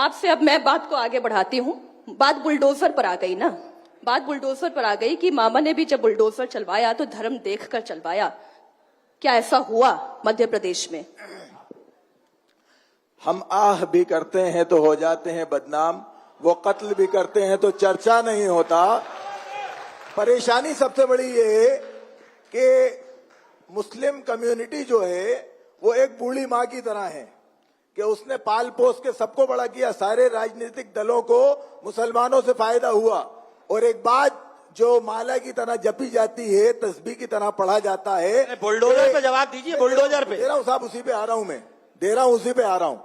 आपसे अब मैं बात को आगे बढ़ाती हूँ। बात बुलडोजर पर आ गई ना, बात बुलडोजर पर आ गई कि मामा ने भी जब बुलडोजर चलवाया तो धर्म देखकर चलवाया। क्या ऐसा हुआ मध्य प्रदेश में? हम आह भी करते हैं तो हो जाते हैं बदनाम, वो कत्ल भी करते हैं तो चर्चा नहीं होता। परेशानी सबसे बड़ी ये है कि मुस्लिम कम्युनिटी जो है वो एक बूढ़ी माँ की तरह है कि उसने पाल पोस के सबको बड़ा किया, सारे राजनीतिक दलों को मुसलमानों से फायदा हुआ, और एक बात जो माला की तरह जपी जाती है, तस्बीह की तरह पढ़ा जाता है। बुलडोजर पे जवाब दीजिए, बुलडोजर पे। दे रहा हूं साहब, उसी पे आ रहा हूं, मैं दे रहा हूं, उसी पे आ रहा हूं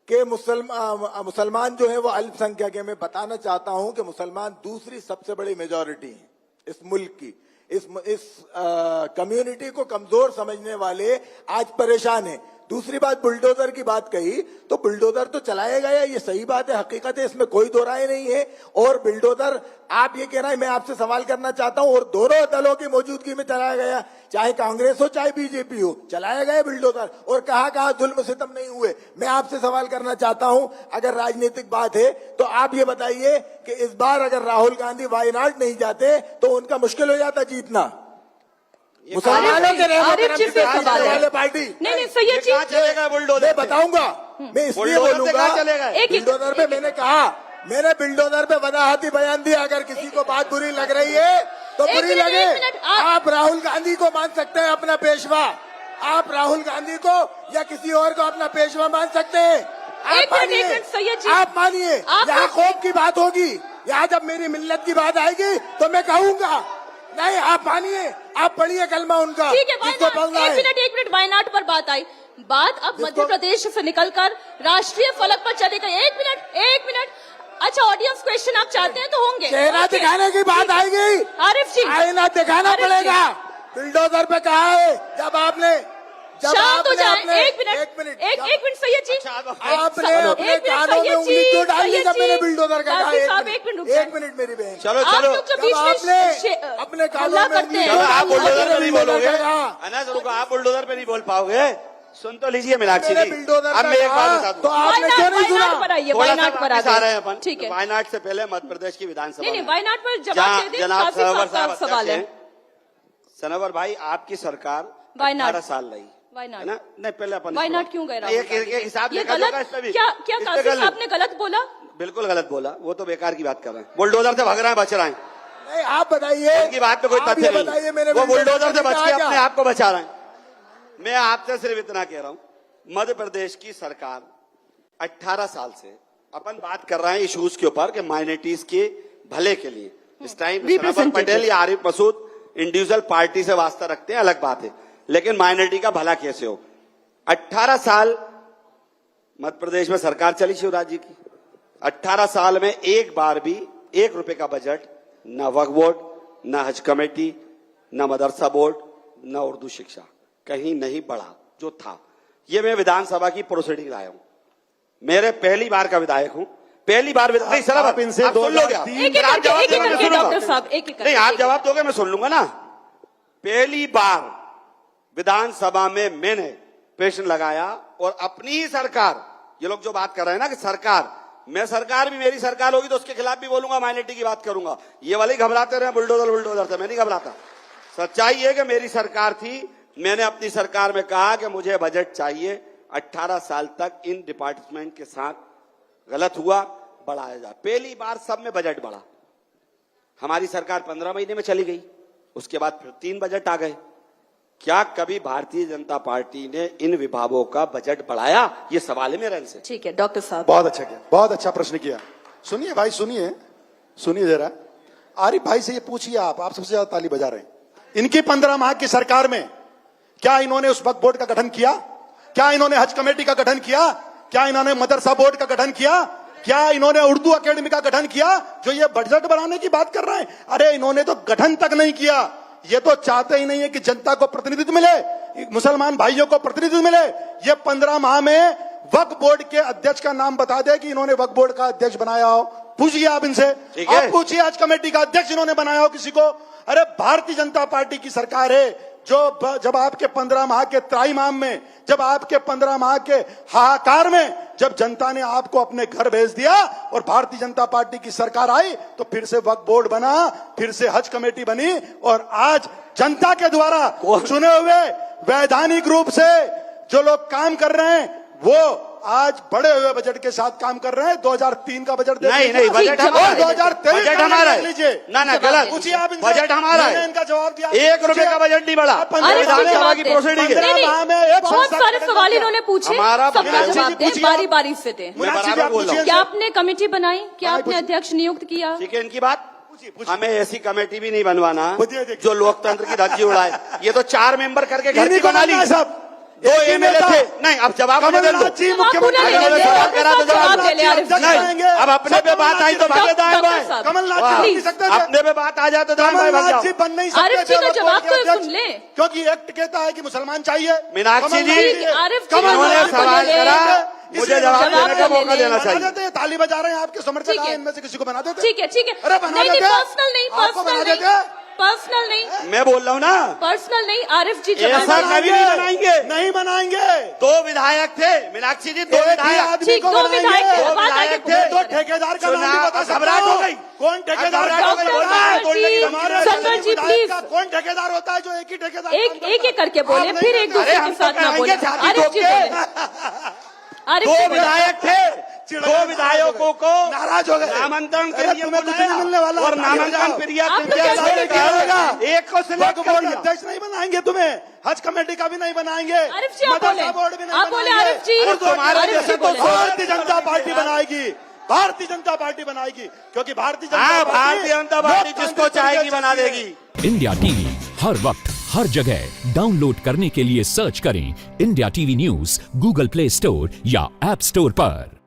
कि मुसलमान जो है वो अल्पसंख्यक है। मैं बताना चाहता हूं कि मुसलमान दूसरी सबसे बड़ी मेजॉरिटी है इस मुल्क की। इस कम्युनिटी को कमजोर समझने वाले आज परेशान हैं। दूसरी बात, बुलडोजर की बात कही तो बुलडोजर तो चलाया गया, ये सही बात है, हकीकत है, इसमें कोई दो राय नहीं है। और बुलडोजर आप ये कह रहे हैं, मैं आपसे सवाल करना चाहता हूं, और दोनों दलों की मौजूदगी में चलाया गया, चाहे कांग्रेस हो चाहे बीजेपी हो, चलाया गया बुलडोजर। और कहां जुल्म सितम नहीं हुए। मैं आपसे सवाल करना चाहता हूं, अगर राजनीतिक बात है तो आप ये बताइए कि इस बार अगर राहुल गांधी वायनाड नहीं जाते तो उनका मुश्किल हो जाता जीतना। मुसलमानों के रहने पार्टी नहीं सैयद जी, चलेगा बुलडोजर? मैं बताऊंगा, मैं इसलिए बोलूंगा। बुलडोजर पे मैंने कहा, मैंने बुलडोजर पे वजाहती बयान दिया। अगर किसी को बात बुरी लग रही है तो बुरी लगे। आप राहुल गांधी को मान सकते हैं अपना पेशवा, आप राहुल गांधी को या किसी और को अपना पेशवा मान सकते हैं। आप मानिए, यहाँ खौफ की बात होगी, यहाँ जब मेरी मिल्लत की बात आएगी तो मैं कहूंगा नहीं, आप मानिए, आप पढ़िए कलमा उनका। ठीक है, एक मिनट वायनाड पर बात आई। बात अब मध्य प्रदेश से निकलकर राष्ट्रीय फलक पर चली गई। एक मिनट। अच्छा, ऑडियंस क्वेश्चन आप चाहते हैं तो होंगे। चेहरा दिखाने की बात आएगी, आरिफ जी, आईना दिखाना पड़ेगा। बुलडोजर पे कहा है जब आपने शांत हो जाए। एक मिनट सैयद जी, आपने अपने कानों में उंगली क्यों डाल दी जब मैंने बुलडोजर का कहा? एक मिनट मेरी बहन, चलो आपने अपने कानों में उंगली क्यों आप डाल दी? बुलडोजर पे नहीं बोलोगे अनस, रुको, आप बुलडोजर पे नहीं बोल पाओगे। सुन तो लीजिए मीनाक्षी जी, अब मैं एक बात बता दूं, तो आपने क्यों नहीं सुना? वायनाड पर आ रहे हैं अपन। ठीक है, वायनाड से पहले मध्य प्रदेश की विधानसभा नहीं वायनाड पर जवाब दे दें। जनाब सनोवर साहब सवाल है। सनोवर भाई, आपकी सरकार वायनाड 18 साल रही वायनाड ना? नहीं, पहले अपन वायनाड क्यों गए? एक हिसाब ये गलत, क्या कासिम साहब ने गलत बोला? बिल्कुल गलत बोला, वो तो बेकार की बात कर रहे हैं। बुलडोजर से भाग रहे हैं, बच रहे हैं। नहीं, आप बताइए, उनकी बात पे कोई तथ्य नहीं, वो बुलडोजर से बच के अपने आप को बचा रहे हैं। मैं आपसे सिर्फ इतना कह रहा हूं, मध्य प्रदेश की सरकार 18 साल से अपन बात कर रहे हैं इश्यूज के ऊपर कि माइनॉरिटीज के भले के लिए। इस टाइम सनोवर पटेल या आरिफ मसूद इंडिविजुअल पार्टी से वास्ता रखते हैं, अलग बात है, लेकिन माइनॉरिटी का भला कैसे हो? 18 साल मध्य प्रदेश में सरकार चली शिवराज जी की। 18 साल में एक बार भी 1 रुपए का बजट न वक्फ बोर्ड, न हज कमेटी, न मदरसा बोर्ड, न उर्दू शिक्षा कहीं नहीं बढ़ा जो था। ये मैं विधानसभा की प्रोसीडिंग लाया हूं, मेरे पहली बार का विधायक हूं, पहली बार नहीं सर, आप इनसे आप सुन लोगे, डॉक्टर साहब नहीं, आप जवाब दोगे मैं सुन लूंगा ना। पहली बार विधानसभा में मैंने प्रश्न लगाया और अपनी ही सरकार, ये लोग जो बात कर रहे हैं ना कि सरकार, मैं सरकार भी मेरी सरकार होगी तो उसके खिलाफ भी बोलूंगा, माइनॉरिटी की बात करूंगा। ये वाले घबराते रहे बुलडोजर से, मैं नहीं घबराता। सच्चाई है कि मेरी सरकार थी, मैंने अपनी सरकार में कहा कि मुझे बजट चाहिए। 18 साल तक इन डिपार्टमेंट के साथ गलत हुआ, बढ़ाया जाए। पहली बार सब में बजट बढ़ा। हमारी सरकार 15 महीने में चली गई, उसके बाद फिर 3 बजट आ गए। क्या कभी भारतीय जनता पार्टी ने इन विभागों का बजट बढ़ाया? ये सवाल है मेरे इनसे। ठीक है डॉक्टर साहब, बहुत अच्छा किया, बहुत अच्छा प्रश्न किया। सुनिए भाई, सुनिए जरा। आरिफ भाई से ये पूछिए, आप सबसे ज्यादा ताली बजा रहे हैं। इनकी 15 माह की सरकार में क्या इन्होंने उस वक्फ बोर्ड का गठन किया? क्या इन्होंने हज कमेटी का गठन किया? क्या इन्होंने मदरसा बोर्ड का गठन किया? क्या इन्होंने उर्दू अकेडमी का गठन किया? जो ये बजट बढ़ाने की बात कर रहे हैं, अरे इन्होंने तो गठन तक नहीं किया। ये तो चाहते ही नहीं है कि जनता को प्रतिनिधित्व मिले, मुसलमान भाइयों को प्रतिनिधित्व मिले। ये 15 माह में वक्फ बोर्ड के अध्यक्ष का नाम बता दे कि इन्होंने वक्फ बोर्ड का अध्यक्ष बनाया हो। पूछिए आप इनसे, आप पूछिए हज कमेटी का अध्यक्ष इन्होंने बनाया हो किसी को? अरे भारतीय जनता पार्टी की सरकार है जो जब आपके 15 माह के त्राईमाम में, जब आपके 15 माह के हाहाकार में जब जनता ने आपको अपने घर भेज दिया और भारतीय जनता पार्टी की सरकार आई तो फिर से वक्फ बोर्ड बना, फिर से हज कमेटी बनी और आज जनता के द्वारा चुने हुए वैधानिक रूप से जो लोग काम कर रहे हैं वो आज बड़े हुए बजट के साथ काम कर रहे हैं। 2003 का बजट नहीं बजट हमारा है। 2023 बजट हमारा है। लीजिए ना गलत, पूछिए आप इनसे। बजट हमारा मैंने है। इनका जवाब दिया, 1 रुपए का बजट नहीं बढ़ा। विधानसभा की प्रोसीडिंग है। नहीं, माह में एक बहुत संस्था सारे का सवाल इन्होंने पूछे, हमारा सबका मीनाक्षी जवाब जी दे, पूछिए बारी आप। बारी से दे। मीनाक्षी जी आप बोल रहा पूछिए क्या आपने कमेटी बनाई? क्या आपने अध्यक्ष नियुक्त किया? चिकन की बात, पूछिए। हमें ऐसी कमेटी भी नहीं बनवाना देखिए। जो लोकतंत्र की धज्जी उड़ाए। ये तो 4 मेंबर करके घर की इन्हीं को बना ली। बनना है सब। 2 एमएलए थे। नहीं, अब जवाब मुझे दे दो। कमलनाथ जी जवाब मुख्यमंत्री पूरा ले अगर लीजिए, सवाल करा तो जवाब जवाब दे ले आरिफ जी। नहीं, अब अपने पे बात आई तो भागे दाएं बाएं। साहब, कमलनाथ वाह। जी नहीं सकते थे। अपने पे बात आ जाए तो दाएं बाएं भाग कमलनाथ जी जाओ। बन नहीं सकते आरिफ जी थे का वक्फ जवाब बोर्ड के तो अध्यक्ष, सुन ले। क्योंकि एक्ट कहता है कि मुसलमान चाहिए। मीनाक्षी जी, ठीक है, आरिफ जी का उन्होंने जवाब तो सवाल ले ले। करा, मुझे जवाब देने का मौका देना बना चाहिए। देते हैं, ताली बजा रहे हैं आपके समर्थक ठीक है। इनमें से किसी को बना देते। ठीक है अरे बना नहीं देते। पर्सनल नहीं, आपको बना पर्सनल देते। नहीं, पर्सनल नहीं, मैं बोल रहा हूँ ना, पर्सनल नहीं। आरिफ जी जवाब ऐसा दे। कभी नहीं बनाएंगे। नहीं बनाएंगे। 2 विधायक थे मीनाक्षी जी, 2 एक ही विधायक। आदमी ठीक, को 2 विधायक थे, दो बात आगे विधायक थे, पूरी तो करें। ठेकेदार का नाम चुनाव नहीं बता सकता घबराहट हो हूं। गई। कौन ठेकेदार घबराहट हो गई। डॉक्टर बोलना है, संजय जी, हमारे संजय जी विधायक का प्लीज कौन ठेकेदार होता है जो एक ही ठेकेदार एक एक करके बोले, आप नहीं फिर एक कहते। दूसरे अरे के हम साथ तो ना बोले। कहेंगे छाती आरिफ ठोक जी के। बोले। आरिफ 2 जी बोले। विधायक थे, 2 विधायकों को नाराज हो गए। नामांतरण के अरे लिए तुम्हें कुछ नहीं मिलने वाला। बुलाया और नामांकन प्रक्रिया आप तो क्या बोलेंगे? एक को सिलेक्ट वक्फ कर बोर्ड दिया। अध्यक्ष नहीं बनाएंगे तुम्हें, हज कमेटी का भी नहीं बनाएंगे, आरिफ जी आप मदरसा बोले, बोर्ड भी नहीं आप बोले बनाएंगे। आरिफ जी, और तुम्हारे आरिफ जी जैसे बोले। भारतीय जनता पार्टी बनाएगी, भारतीय जनता पार्टी बनाएगी, क्योंकि भारतीय जनता हाँ, पार्टी भारतीय जनता पार्टी लोकतांत्रिक जिसको चाहेगी तरीके से बना चलती है। देगी। इंडिया टीवी हर वक्त हर जगह डाउनलोड करने के लिए सर्च करें India TV news Google play store या ऐप स्टोर पर।